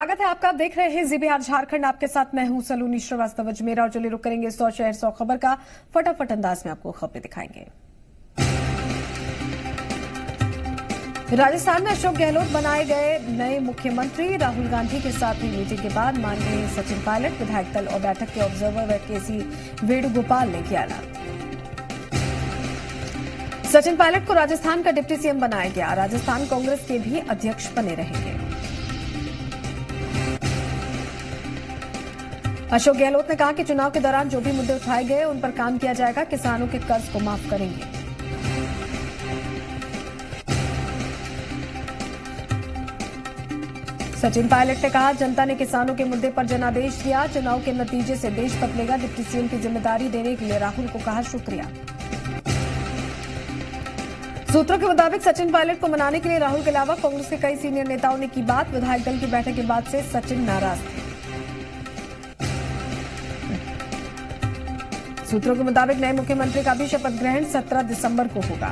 स्वागत है आपका। आप देख रहे हैं जी बिहार झारखंड। आपके साथ मैं हूं सलोनी श्रीवास्तव अजमेर और चलिए रुक करेंगे 100 शहर 100 खबर का। फटाफट अंदाज में आपको खबरें दिखाएंगे। राजस्थान में अशोक गहलोत बनाए गए नए मुख्यमंत्री। राहुल गांधी के साथ हुई मीटिंग के बाद माननीय सचिन पायलट, विधायक दल और बैठक के ऑब्जर्वर व केसी वेणुगोपाल ने किया ऐलान। सचिन पायलट को राजस्थान का डिप्टी सीएम बनाया गया। राजस्थान कांग्रेस के भी अध्यक्ष बने रहेंगे। अशोक गहलोत ने कहा कि चुनाव के दौरान जो भी मुद्दे उठाए गए उन पर काम किया जाएगा। किसानों के कर्ज को माफ करेंगे। सचिन पायलट ने कहा, जनता ने किसानों के मुद्दे पर जनादेश दिया। चुनाव के नतीजे से देश बदलेगा। डिप्टी सीएम की जिम्मेदारी देने के लिए राहुल को कहा शुक्रिया। सूत्रों के मुताबिक सचिन पायलट को मनाने के लिए राहुल के अलावा कांग्रेस के कई सीनियर नेताओं ने की बात। विधायक दल की बैठक के बाद से सचिन नाराज थे। सूत्रों के मुताबिक नए मुख्यमंत्री का भी शपथ ग्रहण 17 दिसंबर को होगा।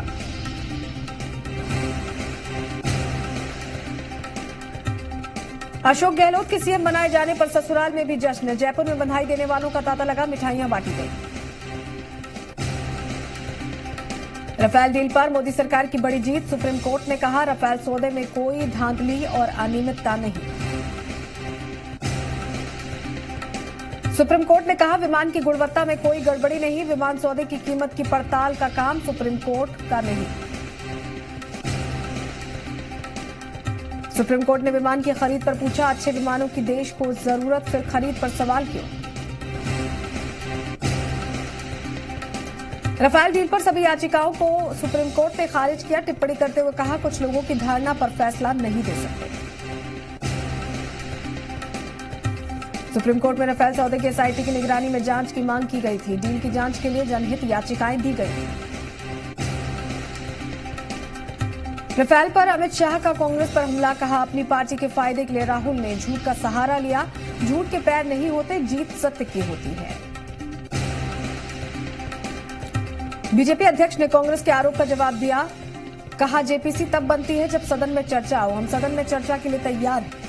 अशोक गहलोत के सीएम बनाए जाने पर ससुराल में भी जश्न। जयपुर में बधाई देने वालों का तांता लगा, मिठाइयां बांटी गई। राफेल डील पर मोदी सरकार की बड़ी जीत। सुप्रीम कोर्ट ने कहा, राफेल सौदे में कोई धांधली और अनियमितता नहीं। सुप्रीम कोर्ट ने कहा, विमान की गुणवत्ता में कोई गड़बड़ी नहीं। विमान सौदे की कीमत की पड़ताल का काम सुप्रीम कोर्ट का नहीं। सुप्रीम कोर्ट ने विमान की खरीद पर पूछा, अच्छे विमानों की देश को जरूरत, फिर खरीद पर सवाल क्यों? राफेल डील पर सभी याचिकाओं को सुप्रीम कोर्ट ने खारिज किया। टिप्पणी करते हुए कहा, कुछ लोगों की धारणा पर फैसला नहीं दे सकते। सुप्रीम कोर्ट में राफेल सौदे की एसआईटी की निगरानी में जांच की मांग की गई थी। डील की जांच के लिए जनहित याचिकाएं दी गई थी। राफेल पर अमित शाह का कांग्रेस पर हमला, कहा अपनी पार्टी के फायदे के लिए राहुल ने झूठ का सहारा लिया। झूठ के पैर नहीं होते, जीत सत्य की होती है। बीजेपी अध्यक्ष ने कांग्रेस के आरोप का जवाब दिया। कहा, जेपीसी तब बनती है जब सदन में चर्चा हो। हम सदन में चर्चा के लिए तैयार हैं।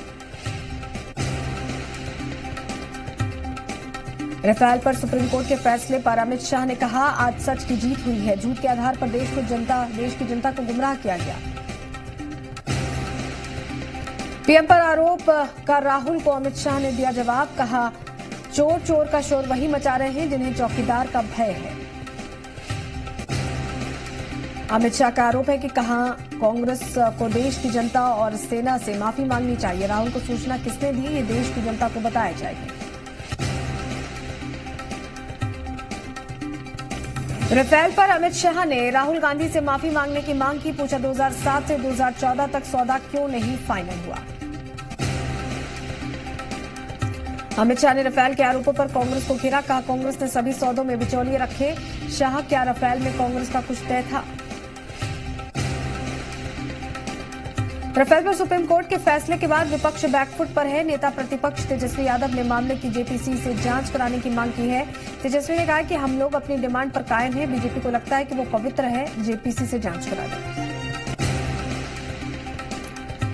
राफेल पर सुप्रीम कोर्ट के फैसले पर अमित शाह ने कहा, आज सच की जीत हुई है। झूठ के आधार पर देश की जनता को गुमराह किया गया। पीएम पर आरोप का राहुल को अमित शाह ने दिया जवाब। कहा, चोर चोर का शोर वही मचा रहे हैं जिन्हें चौकीदार का भय है। अमित शाह का आरोप है कि कहा, कांग्रेस को देश की जनता और सेना से माफी मांगनी चाहिए। राहुल को सूचना किसने दी, ये देश की जनता को बताया जाएगा। राफेल पर अमित शाह ने राहुल गांधी से माफी मांगने की मांग की। पूछा, 2007 से 2014 तक सौदा क्यों नहीं फाइनल हुआ? अमित शाह ने राफेल के आरोपों पर कांग्रेस को घेरा। कहा, कांग्रेस ने सभी सौदों में बिचौलिए रखे। शाह, क्या राफेल में कांग्रेस का कुछ तय था? राफेल पर सुप्रीम कोर्ट के फैसले के बाद विपक्ष बैकफुट पर है। नेता प्रतिपक्ष तेजस्वी यादव ने मामले की जेपीसी से जांच कराने की मांग की है। तेजस्वी ने कहा कि हम लोग अपनी डिमांड पर कायम हैं। बीजेपी को लगता है कि वो पवित्र है, जेपीसी से जांच करा दें।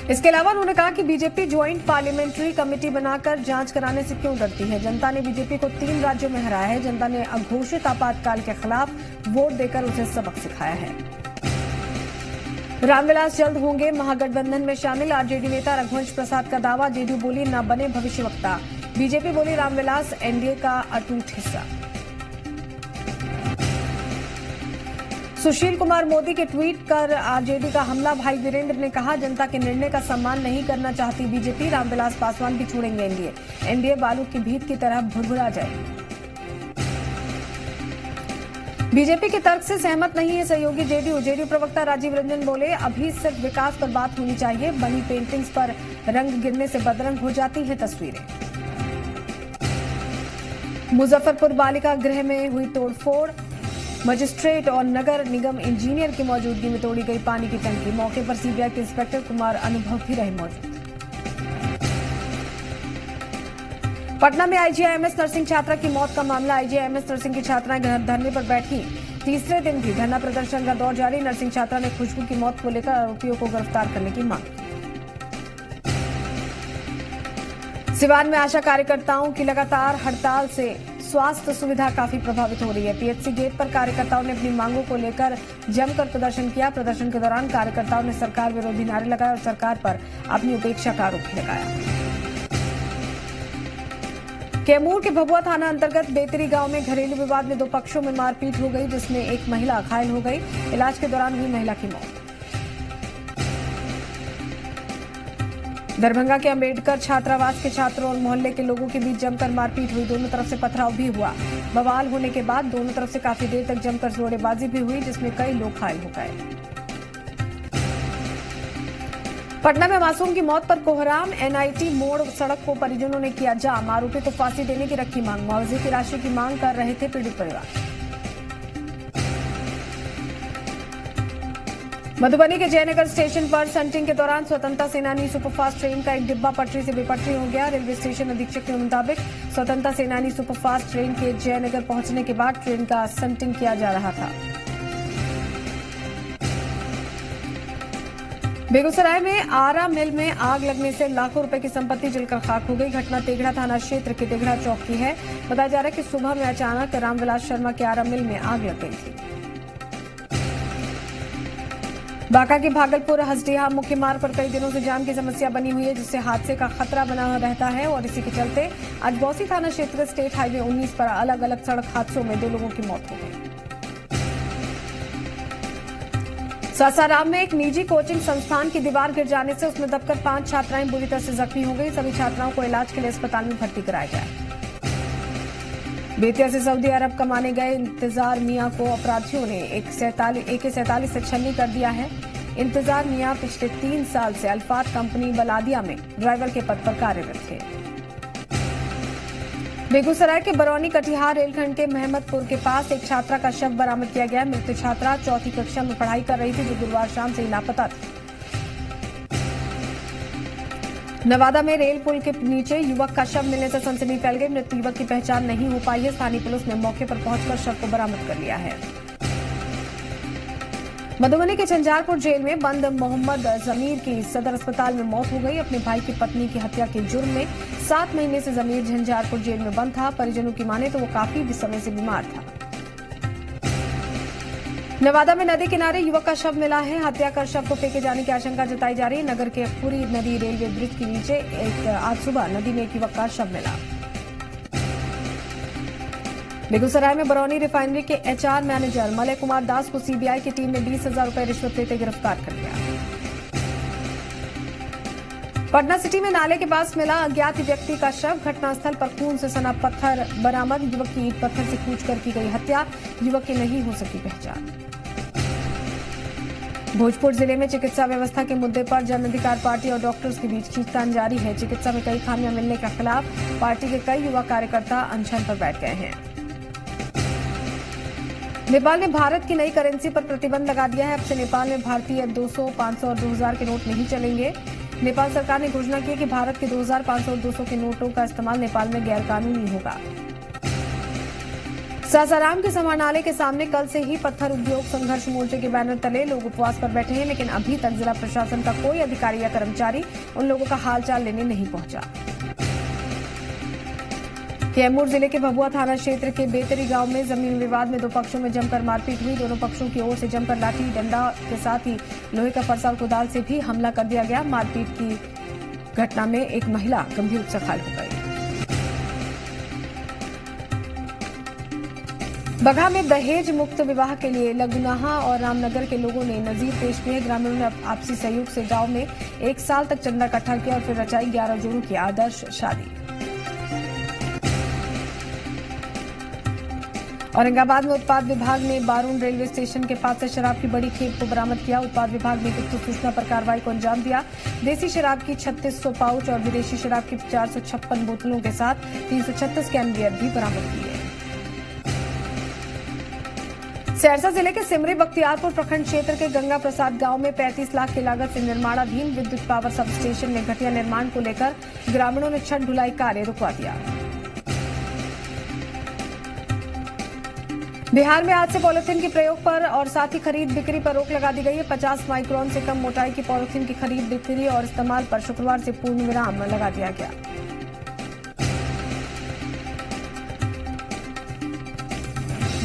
इसके अलावा उन्होंने कहा कि बीजेपी ज्वाइंट पार्लियामेंट्री कमेटी बनाकर जांच कराने से क्यों डरती है। जनता ने बीजेपी को 3 राज्यों में हराया है। जनता ने अघोषित आपातकाल के खिलाफ वोट देकर उसे सबक सिखाया है। रामविलास जल्द होंगे महागठबंधन में शामिल। आरजेडी नेता रघुवंश प्रसाद का दावा। जेडीयू बोली, न बने भविष्यवक्ता। बीजेपी बोली, रामविलास एनडीए का अटूट हिस्सा। सुशील कुमार मोदी के ट्वीट कर आरजेडी का हमला। भाई वीरेंद्र ने कहा, जनता के निर्णय का सम्मान नहीं करना चाहती बीजेपी। रामविलास पासवान भी छोड़ेंगे एनडीए। एनडीए बालू की भीत की तरह भुरभुरा जाएगी। बीजेपी के तर्क से सहमत नहीं है सहयोगी जेडीयू प्रवक्ता राजीव रंजन बोले, अभी सिर्फ विकास पर बात होनी चाहिए। बनी पेंटिंग्स पर रंग गिरने से बदरंग हो जाती हैं तस्वीरें। मुजफ्फरपुर बालिका गृह में हुई तोड़फोड़। मजिस्ट्रेट और नगर निगम इंजीनियर की मौजूदगी में तोड़ी गई पानी की टंकी। मौके पर सीबीआई के इंस्पेक्टर कुमार अनुभव भी रहे मौजूद। पटना में आईजीआईएमएस नर्सिंग छात्रा की मौत का मामला। आईजीआईएमएस नर्सिंग की छात्राएं धरने पर बैठी। तीसरे दिन भी धरना प्रदर्शन का दौर जारी। नर्सिंग छात्रा ने खुशबू की मौत को लेकर आरोपियों को गिरफ्तार करने की मांग की। सिवान में आशा कार्यकर्ताओं की लगातार हड़ताल से स्वास्थ्य सुविधा काफी प्रभावित हो रही है। पीएचसी गेट पर कार्यकर्ताओं ने अपनी मांगों को लेकर जमकर प्रदर्शन किया। प्रदर्शन के दौरान कार्यकर्ताओं ने सरकार विरोधी नारे लगाए और सरकार पर अपनी उपेक्षा का आरोप भी लगाया। कैमूर के भभुआ थाना अंतर्गत बेतरी गांव में घरेलू विवाद में दो पक्षों में मारपीट हो गई, जिसमें एक महिला घायल हो गई। इलाज के दौरान हुई महिला की मौत। दरभंगा के अंबेडकर छात्रावास के छात्रों और मोहल्ले के लोगों के बीच जमकर मारपीट हुई। दोनों तरफ से पथराव भी हुआ। बवाल होने के बाद दोनों तरफ से काफी देर तक जमकर जोड़ेबाजी भी हुई, जिसमें कई लोग घायल हो गए। पटना में मासूम की मौत पर कोहराम। एनआईटी मोड़ सड़क को परिजनों ने किया जाम। आरोपी को फांसी देने की रखी मांग। मुआवजे की राशि की मांग कर रहे थे पीड़ित परिवार। मधुबनी के जयनगर स्टेशन पर संटिंग के दौरान स्वतंत्रता सेनानी सुपरफास्ट ट्रेन का एक डिब्बा पटरी से बेपटरी हो गया। रेलवे स्टेशन अधीक्षक के मुताबिक स्वतंत्रता सेनानी सुपरफास्ट ट्रेन के जयनगर पहुंचने के बाद ट्रेन का संटिंग किया जा रहा था। बेगूसराय में आरा मिल में आग लगने से लाखों रुपए की संपत्ति जलकर खाक हो गई। घटना तेघड़ा थाना क्षेत्र के तेघड़ा चौक की है। बताया जा रहा है कि सुबह में अचानक रामविलास शर्मा के आरा मिल में आग लग गई थी। बांका के भागलपुर हसडीहा मुख्य मार्ग पर कई दिनों से जाम की समस्या बनी हुई है, जिससे हादसे का खतरा बना रहता है और इसी के चलते आज बौसी थाना क्षेत्र स्टेट हाईवे 19 पर अलग अलग सड़क हादसों में 2 लोगों की मौत हो गई। सासाराम में एक निजी कोचिंग संस्थान की दीवार गिर जाने से उसमें दबकर 5 छात्राएं बुरी तरह से जख्मी हो गई। सभी छात्राओं को इलाज के लिए अस्पताल में भर्ती कराया गया। बेतिया से सऊदी अरब कमाने गए इंतजार मियां को अपराधियों ने AK-47 से छन्नी कर दिया है। इंतजार मियां पिछले 3 साल से अल्फात कंपनी बलादिया में ड्राइवर के पद पर कार्यरत थे। बेगूसराय के बरौनी कटिहार रेलखंड के महमदपुर के पास एक छात्रा का शव बरामद किया गया। मृत छात्रा 4वीं कक्षा में पढ़ाई कर रही थी, जो गुरुवार शाम से ही लापता थी। नवादा में रेल पुल के नीचे युवक का शव मिलने से सनसनी फैल गई। मृत युवक की पहचान नहीं हो पाई है। स्थानीय पुलिस ने मौके पर पहुंचकर शव को बरामद कर लिया है। मधुबनी के झंझारपुर जेल में बंद मोहम्मद जमीर की सदर अस्पताल में मौत हो गई। अपनी भाई की पत्नी की हत्या के जुर्म में 7 महीने से जमीर झंझारपुर जेल में बंद था। परिजनों की माने तो वो काफी समय से बीमार था। नवादा में नदी किनारे युवक का शव मिला है। हत्या कर शव को फेंके जाने की आशंका जताई जा रही है। नगर के पूरी नदी रेलवे ब्रिज के नीचे आज सुबह नदी में एक युवक का शव मिला। बेगूसराय में बरौनी रिफाइनरी के HR manager Malay Kumar Das को सीबीआई की टीम ने 20,000 रुपए रिश्वत लेते गिरफ्तार कर लिया। पटना सिटी में नाले के पास मिला अज्ञात व्यक्ति का शव। घटनास्थल पर खून से सना पत्थर बरामद। युवक की ईंट पत्थर से कूचकर की गई हत्या। युवक की नहीं हो सकी पहचान। भोजपुर जिले में चिकित्सा व्यवस्था के मुद्दे पर जन अधिकार पार्टी और डॉक्टर्स के बीच खींचतान जारी है। चिकित्सा में कई खामियां मिलने के खिलाफ पार्टी के कई युवा कार्यकर्ता अनशन पर बैठ गए हैं। नेपाल ने भारत की नई करेंसी पर प्रतिबंध लगा दिया है। अब से नेपाल में भारतीय 200, 500 और 2000 के नोट नहीं चलेंगे। नेपाल सरकार ने घोषणा की कि भारत के 2000, 500 और 200 के नोटों का इस्तेमाल नेपाल में गैरकानूनी होगा। सासाराम के समाहरणालय के सामने कल से ही पत्थर उद्योग संघर्ष मोर्चे के बैनर तले लोग उपवास पर बैठे हैं, लेकिन अभी तक जिला प्रशासन का कोई अधिकारी या कर्मचारी उन लोगों का हालचाल लेने नहीं पहुंचा। कैमूर जिले के भभुआ थाना क्षेत्र के बेतरी गांव में जमीन विवाद में 2 पक्षों में जमकर मारपीट हुई। दोनों पक्षों की ओर से जमकर लाठी डंडा के साथ ही लोहे का फरसा और कुदाल से भी हमला कर दिया गया। मारपीट की घटना में एक महिला गंभीर रूप से घायल हो गई। बगहा में दहेज मुक्त विवाह के लिए लगुनाहा और रामनगर के लोगों ने नजीर पेश किए। ग्रामीणों ने आपसी सहयोग से गांव में 1 साल तक चंदा इकट्ठा किया और फिर रचाई 11 जोड़ों की आदर्श शादी। औरंगाबाद में उत्पाद विभाग ने बारून रेलवे स्टेशन के पास से शराब की बड़ी खेप को बरामद किया। उत्पाद विभाग ने गुप्त सूचना पर कार्रवाई को अंजाम दिया। देसी शराब की 3600 पाउच और विदेशी शराब की 456 बोतलों के साथ 336 कैन बियर भी बरामद किए। सहरसा जिले के सिमरी बख्तियारपुर प्रखंड क्षेत्र के गंगा प्रसाद गांव में 35 लाख की लागत से निर्माणाधीन विद्युत पावर सब स्टेशन में घटिया निर्माण को लेकर ग्रामीणों ने छत ढुलाई कार्य रुकवा दिया। बिहार में आज से पॉलिथीन के प्रयोग पर और साथ ही खरीद बिक्री पर रोक लगा दी गई है। 50 माइक्रोन से कम मोटाई की पॉलिथीन की खरीद बिक्री और इस्तेमाल पर शुक्रवार से पूर्ण विराम लगा दिया गया।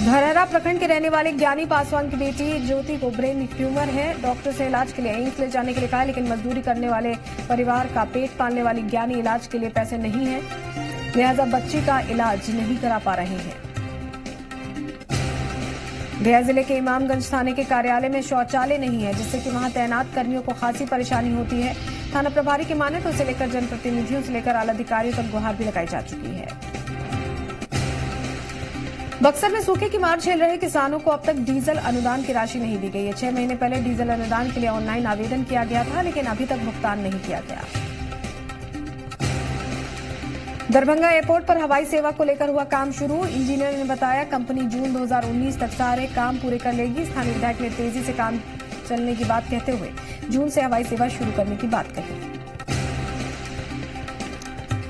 धरहरा प्रखंड के रहने वाले ज्ञानी पासवान की बेटी ज्योति को ब्रेन ट्यूमर है। डॉक्टर से इलाज के लिए एम्स ले जाने के लिए कहा, लेकिन मजदूरी करने वाले परिवार का पेट पालने वाली ज्ञानी इलाज के लिए पैसे नहीं है, लिहाजा बच्ची का इलाज नहीं करा पा रहे हैं। गया जिले के इमामगंज थाने के कार्यालय में शौचालय नहीं है, जिससे कि वहां तैनात कर्मियों को खासी परेशानी होती है। थाना प्रभारी की माने तो इसे लेकर जनप्रतिनिधियों से लेकर आला अधिकारियों तक गुहार भी लगाई जा चुकी है। बक्सर में सूखे की मार झेल रहे किसानों को अब तक डीजल अनुदान की राशि नहीं दी गई है। 6 महीने पहले डीजल अनुदान के लिए ऑनलाइन आवेदन किया गया था, लेकिन अभी तक भुगतान नहीं किया गया। दरभंगा एयरपोर्ट पर हवाई सेवा को लेकर हुआ काम शुरू। इंजीनियर ने बताया कंपनी जून 2019 तक सारे काम पूरे कर लेगी। स्थानीय विधायक ने तेजी से काम चलने की बात कहते हुए जून से हवाई सेवा शुरू करने की बात कही।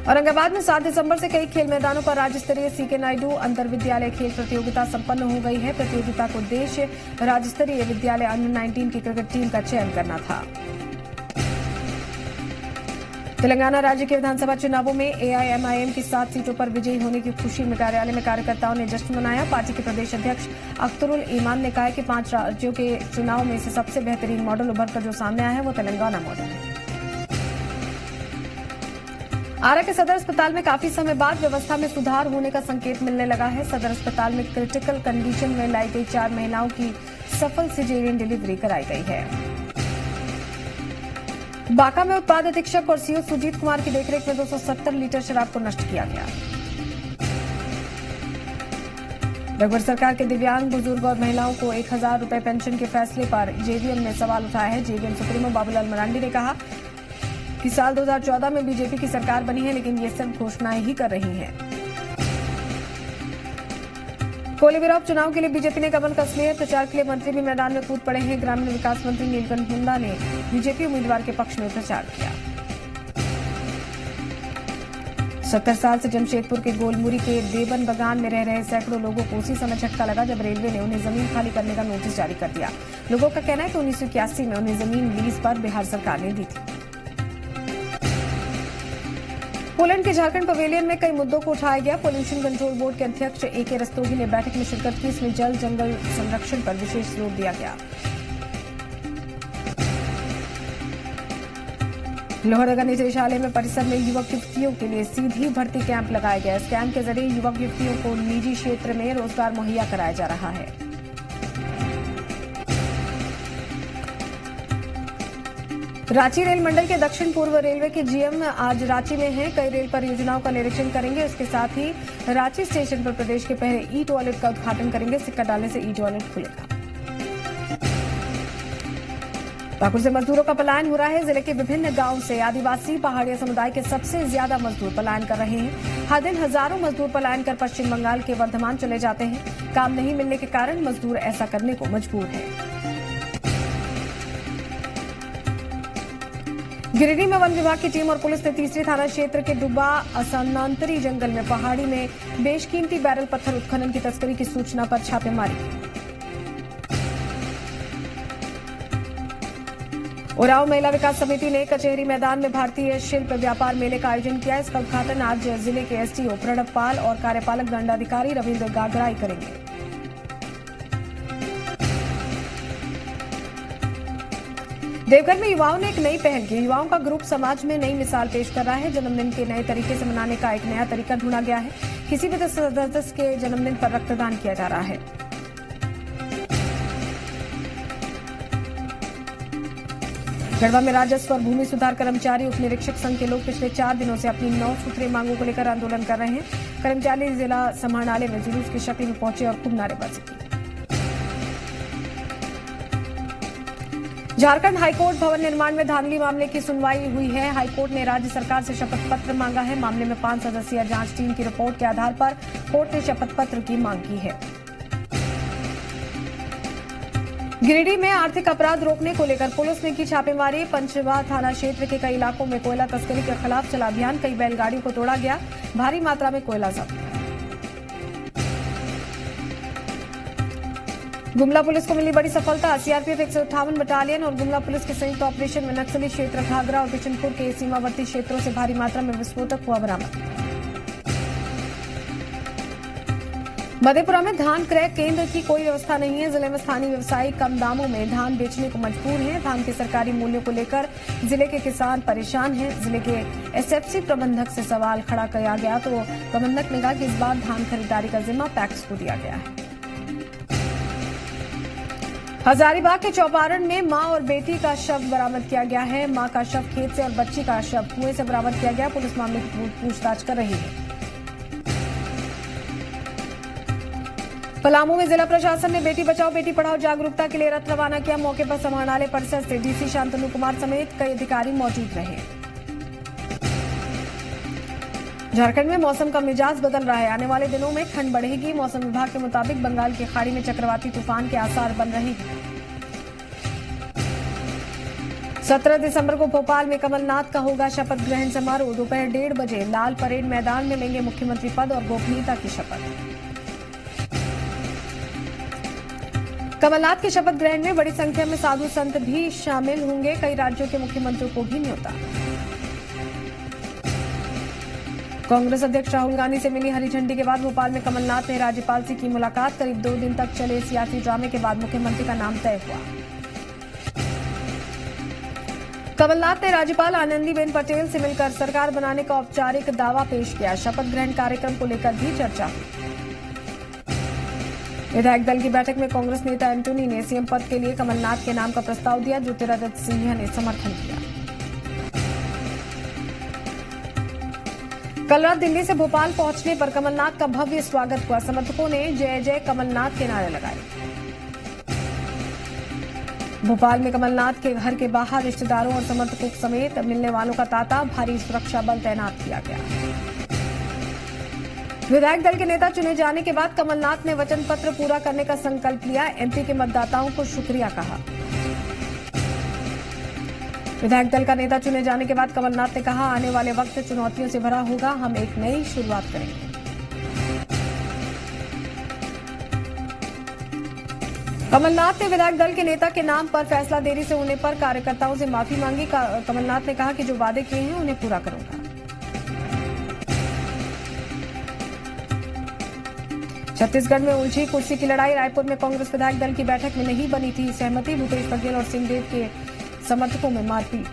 औरंगाबाद में 7 दिसंबर से कई खेल मैदानों पर राज्य स्तरीय सीके नायडू अंतर विद्यालय खेल प्रतियोगिता संपन्न हो गई है। प्रतियोगिता को उद्देश्य राज्य स्तरीय विद्यालय अंडर 19 की क्रिकेट टीम का चयन करना था। तेलंगाना राज्य के विधानसभा चुनावों में एआईएमआईएम की 7 सीटों पर विजयी होने की खुशी में कार्यालय में कार्यकर्ताओं ने जश्न मनाया। पार्टी के प्रदेश अध्यक्ष अख्तरुल ईमान ने कहा कि 5 राज्यों के चुनाव में से सबसे बेहतरीन मॉडल उभरकर जो सामने आया है वो तेलंगाना मॉडल है। आरा के सदर अस्पताल में काफी समय बाद व्यवस्था में सुधार होने का संकेत मिलने लगा है। सदर अस्पताल में क्रिटिकल कंडीशन में लाई गई 4 महिलाओं की सफल सिजेरियन डिलीवरी कराई गई है। बांका में उत्पाद अधीक्षक और सीओ सुजीत कुमार की देखरेख में 270 लीटर शराब को नष्ट किया गया। रघुवर सरकार के दिव्यांग बुजुर्ग और महिलाओं को 1000 रुपए पेंशन के फैसले पर जेवीएम ने सवाल उठाया है। जेवीएम सुप्रीमो बाबूलाल मरांडी ने कहा कि साल 2014 में बीजेपी की सरकार बनी है, लेकिन ये सिर्फ घोषणाएं ही कर रही है। कोलीबिराव चुनाव के लिए बीजेपी ने कमर कस ली है। प्रचार के लिए मंत्री भी मैदान में कूद पड़े हैं। ग्रामीण विकास मंत्री नीलकंठ मुंडा ने बीजेपी उम्मीदवार के पक्ष में प्रचार किया। 70 साल से जमशेदपुर के गोलमुरी के देवन बगान में रह रहे सैकड़ों लोगों को उसी समय झटका लगा जब रेलवे ने उन्हें जमीन खाली करने का नोटिस जारी कर दिया। लोगों का कहना है कि 1981 में उन्हें जमीन लीज पर बिहार सरकार ने दी थी। पोलैंड के झारखंड पवेलियन में कई मुद्दों को उठाया गया। पोल्यूशन कंट्रोल बोर्ड के अध्यक्ष एके रस्तोगी ने बैठक में शिरकत की। इसमें जल जंगल संरक्षण पर विशेष जोर दिया गया। लोहरदगा निदेशालय में परिसर में युवक युवतियों के लिए सीधी भर्ती कैंप लगाया गया। इस कैंप के जरिए युवक युवतियों को निजी क्षेत्र में रोजगार मुहैया कराया जा रहा है। रांची रेल मंडल के दक्षिण पूर्व रेलवे के जीएम आज रांची में हैं। कई रेल परियोजनाओं का निरीक्षण करेंगे। इसके साथ ही रांची स्टेशन पर प्रदेश के पहले ई टॉयलेट का उद्घाटन करेंगे। सिक्का डालने से ई टॉयलेट खुलेगा। पाकुड़ से मजदूरों का पलायन हो रहा है। जिले के विभिन्न गांवों से आदिवासी पहाड़िया समुदाय के सबसे ज्यादा मजदूर पलायन कर रहे हैं। हर दिन हजारों मजदूर पलायन कर पश्चिम बंगाल के वर्धमान चले जाते हैं। काम नहीं मिलने के कारण मजदूर ऐसा करने को मजबूर है। गिरिडीह में वन विभाग की टीम और पुलिस ने तीसरी थाना क्षेत्र के डुबा असनांतरी जंगल में पहाड़ी में बेशकीमती बैरल पत्थर उत्खनन की तस्करी की सूचना पर छापेमारी की। उरांव महिला विकास समिति ने कचहरी मैदान में भारतीय शिल्प व्यापार मेले का आयोजन किया। इसका उद्घाटन आज जिले के एसडीओ प्रणव पाल और कार्यपालक दंडाधिकारी रविंद्र गागराई करेंगे। देवघर में युवाओं ने एक नई पहल की। युवाओं का ग्रुप समाज में नई मिसाल पेश कर रहा है। जन्मदिन के नए तरीके से मनाने का एक नया तरीका ढूंढा गया है। किसी भी सदस्य के जन्मदिन पर रक्तदान किया जा रहा है। गढ़वा में राजस्व और भूमि सुधार कर्मचारी उप निरीक्षक संघ के लोग पिछले 4 दिनों से अपनी 9 सूत्रीय मांगों को लेकर आंदोलन कर रहे हैं। कर्मचारी जिला समाहरणालय में जुलूस की शक्ल में पहुंचे और खूब नारेबाजी की। झारखंड हाईकोर्ट भवन निर्माण में धांधली मामले की सुनवाई हुई है। हाईकोर्ट ने राज्य सरकार से शपथ पत्र मांगा है। मामले में 5 सदस्यीय जांच टीम की रिपोर्ट के आधार पर कोर्ट ने शपथ पत्र की मांग की है। गिरिडीह में आर्थिक अपराध रोकने को लेकर पुलिस ने की छापेमारी। पंचवा थाना क्षेत्र के कई इलाकों में कोयला तस्करी के खिलाफ चला अभियान। कई बैलगाड़ियों को तोड़ा गया। भारी मात्रा में कोयला जब्त। गुमला पुलिस को मिली बड़ी सफलता। सीआरपीएफ 158 बटालियन और गुमला पुलिस के संयुक्त ऑपरेशन में नक्सली क्षेत्र घाघरा और बिशनपुर के सीमावर्ती क्षेत्रों से भारी मात्रा में विस्फोटक हुआ बरामद। मधेपुरा में धान क्रय केंद्र की कोई व्यवस्था नहीं है। जिले में स्थानीय व्यवसायी कम दामों में धान बेचने को मजबूर हैं। धान के सरकारी मूल्यों को लेकर जिले के किसान परेशान हैं। जिले के एसएफसी प्रबंधक से सवाल खड़ा किया गया तो प्रबंधक ने कहा कि इस बार धान खरीदारी का जिम्मा पैक्स को दिया गया है। हजारीबाग के चौपारण में मां और बेटी का शव बरामद किया गया है। मां का शव खेत से और बच्ची का शव कुएं से बरामद किया गया। पुलिस मामले की पूछताछ कर रही है। पलामू में जिला प्रशासन ने बेटी बचाओ बेटी पढ़ाओ जागरूकता के लिए रथ रवाना किया। मौके पर समाहरणालय परिसर से डीसी शांतनु कुमार समेत कई अधिकारी मौजूद रहे। झारखंड में मौसम का मिजाज बदल रहा है। आने वाले दिनों में ठंड बढ़ेगी। मौसम विभाग के मुताबिक बंगाल की खाड़ी में चक्रवाती तूफान के आसार बन रहे हैं। 17 दिसंबर को भोपाल में कमलनाथ का होगा शपथ ग्रहण समारोह। दोपहर 1:30 बजे लाल परेड मैदान में लेंगे मुख्यमंत्री पद और गोपनीयता की शपथ। कमलनाथ के शपथ ग्रहण में बड़ी संख्या में साधु संत भी शामिल होंगे। कई राज्यों के मुख्यमंत्रियों को भी न्योता। कांग्रेस अध्यक्ष राहुल गांधी से मिली हरी झंडी के बाद भोपाल में कमलनाथ ने राज्यपाल से की मुलाकात। करीब 2 दिन तक चले सियासी ड्रामे के बाद मुख्यमंत्री का नाम तय हुआ। कमलनाथ ने राज्यपाल आनंदीबेन पटेल से मिलकर सरकार बनाने का औपचारिक दावा पेश किया। शपथ ग्रहण कार्यक्रम को लेकर भी चर्चा हुई। विधायक दल की बैठक में कांग्रेस नेता एंटोनी ने सीएम पद के लिए कमलनाथ के नाम का प्रस्ताव दिया। ज्योतिरादित्य सिंधिया ने समर्थन किया। कल रात दिल्ली से भोपाल पहुंचने पर कमलनाथ का भव्य स्वागत हुआ। समर्थकों ने जय जय कमलनाथ के नारे लगाए। भोपाल में कमलनाथ के घर के बाहर रिश्तेदारों और समर्थकों समेत मिलने वालों का तांता। भारी सुरक्षा बल तैनात किया गया। विधायक दल के नेता चुने जाने के बाद कमलनाथ ने वचन पत्र पूरा करने का संकल्प लिया। एमपी के मतदाताओं को शुक्रिया कहा। विधायक दल का नेता चुने जाने के बाद कमलनाथ ने कहा, आने वाले वक्त चुनौतियों से भरा होगा। हम एक नई शुरुआत करेंगे। कमलनाथ ने विधायक दल के नेता के नाम पर फैसला देरी से होने पर कार्यकर्ताओं से माफी मांगी। कमलनाथ ने कहा कि जो वादे किए हैं उन्हें पूरा करूंगा। छत्तीसगढ़ में उलझी कुर्सी की लड़ाई। रायपुर में कांग्रेस विधायक दल की बैठक में नहीं बनी थी सहमति। भूपेश बघेल और सिंहदेव के समर्थकों में मारपीट।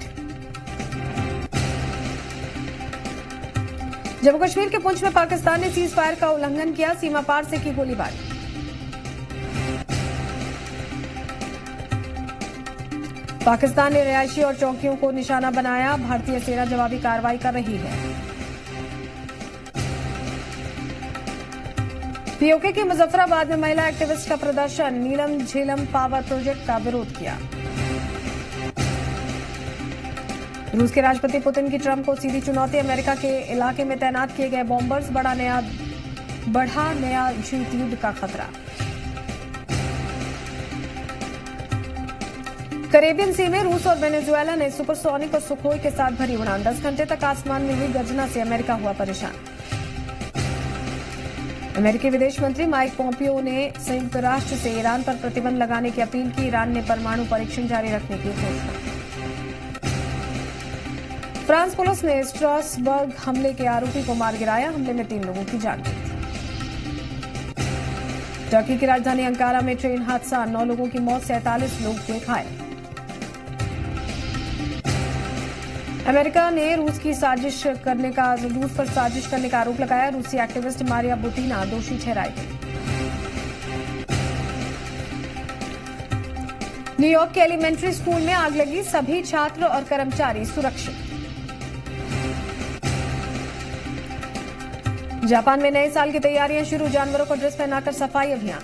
जम्मू कश्मीर के पुंछ में पाकिस्तान ने सीज फायर का उल्लंघन किया। सीमा पार से की गोलीबारी। पाकिस्तान ने रिहायशी और चौकियों को निशाना बनाया। भारतीय सेना जवाबी कार्रवाई कर रही है। पीओके के मुजफ्फराबाद में महिला एक्टिविस्ट का प्रदर्शन। नीलम झेलम पावर प्रोजेक्ट का विरोध किया। रूस के राष्ट्रपति पुतिन की ट्रंप को सीधी चुनौती। अमेरिका के इलाके में तैनात किए गए बॉम्बर्स। बढ़ा नया शीत युद्ध का खतरा। कैरेबियन सी में रूस और वेनेजुएला ने सुपरसोनिक और सुखोई के साथ भरी उड़ान। 10 घंटे तक आसमान में हुई गर्जना से अमेरिका हुआ परेशान। अमेरिकी विदेश मंत्री माइक पोम्पियो ने संयुक्त राष्ट्र से ईरान पर प्रतिबंध लगाने की अपील की। ईरान ने परमाणु परीक्षण जारी रखने की घोषणा। फ्रांस पुलिस ने स्ट्रासबर्ग हमले के आरोपी को मार गिराया। हमले में 3 लोगों की जान गई थी। टर्की की राजधानी अंकारा में ट्रेन हादसा। 9 लोगों की मौत, 47 लोग हुए घायल। अमेरिका ने रूस पर साजिश करने का आरोप लगाया। रूसी एक्टिविस्ट मारिया बुटीना दोषी ठहराई गई। न्यूयॉर्क के एलिमेंट्री स्कूल में आग लगी। सभी छात्र और कर्मचारी सुरक्षित। जापान में नए साल की तैयारियां शुरू। जानवरों को ड्रेस पहनाकर सफाई अभियान।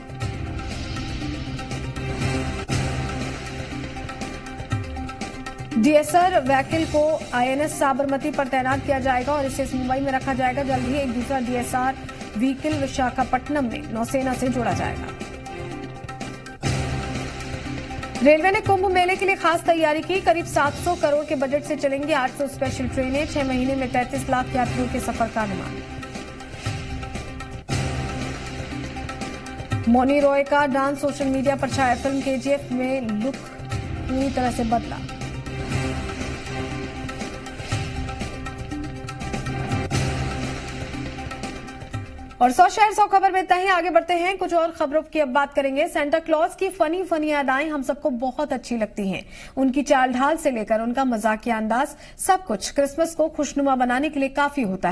डीएसआर व्हीकल को आईएनएस साबरमती पर तैनात किया जाएगा और इसे मुंबई में रखा जाएगा। जल्द ही एक दूसरा डीएसआर व्हीकल विशाखापट्टनम में नौसेना से जोड़ा जाएगा। रेलवे ने कुंभ मेले के लिए खास तैयारी की। करीब 700 करोड़ के बजट से चलेंगी 800 स्पेशल ट्रेनें। 6 महीने में 33 लाख यात्रियों के सफर का अनुमान। मौनी रॉय का डांस सोशल मीडिया पर छाया। फिल्म केजीएफ में लुक पूरी तरह से बदला। और 100 शहर 100 खबर में इतना ही। आगे बढ़ते हैं, कुछ और खबरों की अब बात करेंगे। सेंटा क्लॉज की फनी अदाएं हम सबको बहुत अच्छी लगती हैं। उनकी चाल ढाल से लेकर उनका मजाकिया अंदाज, सब कुछ क्रिसमस को खुशनुमा बनाने के लिए काफी होता है।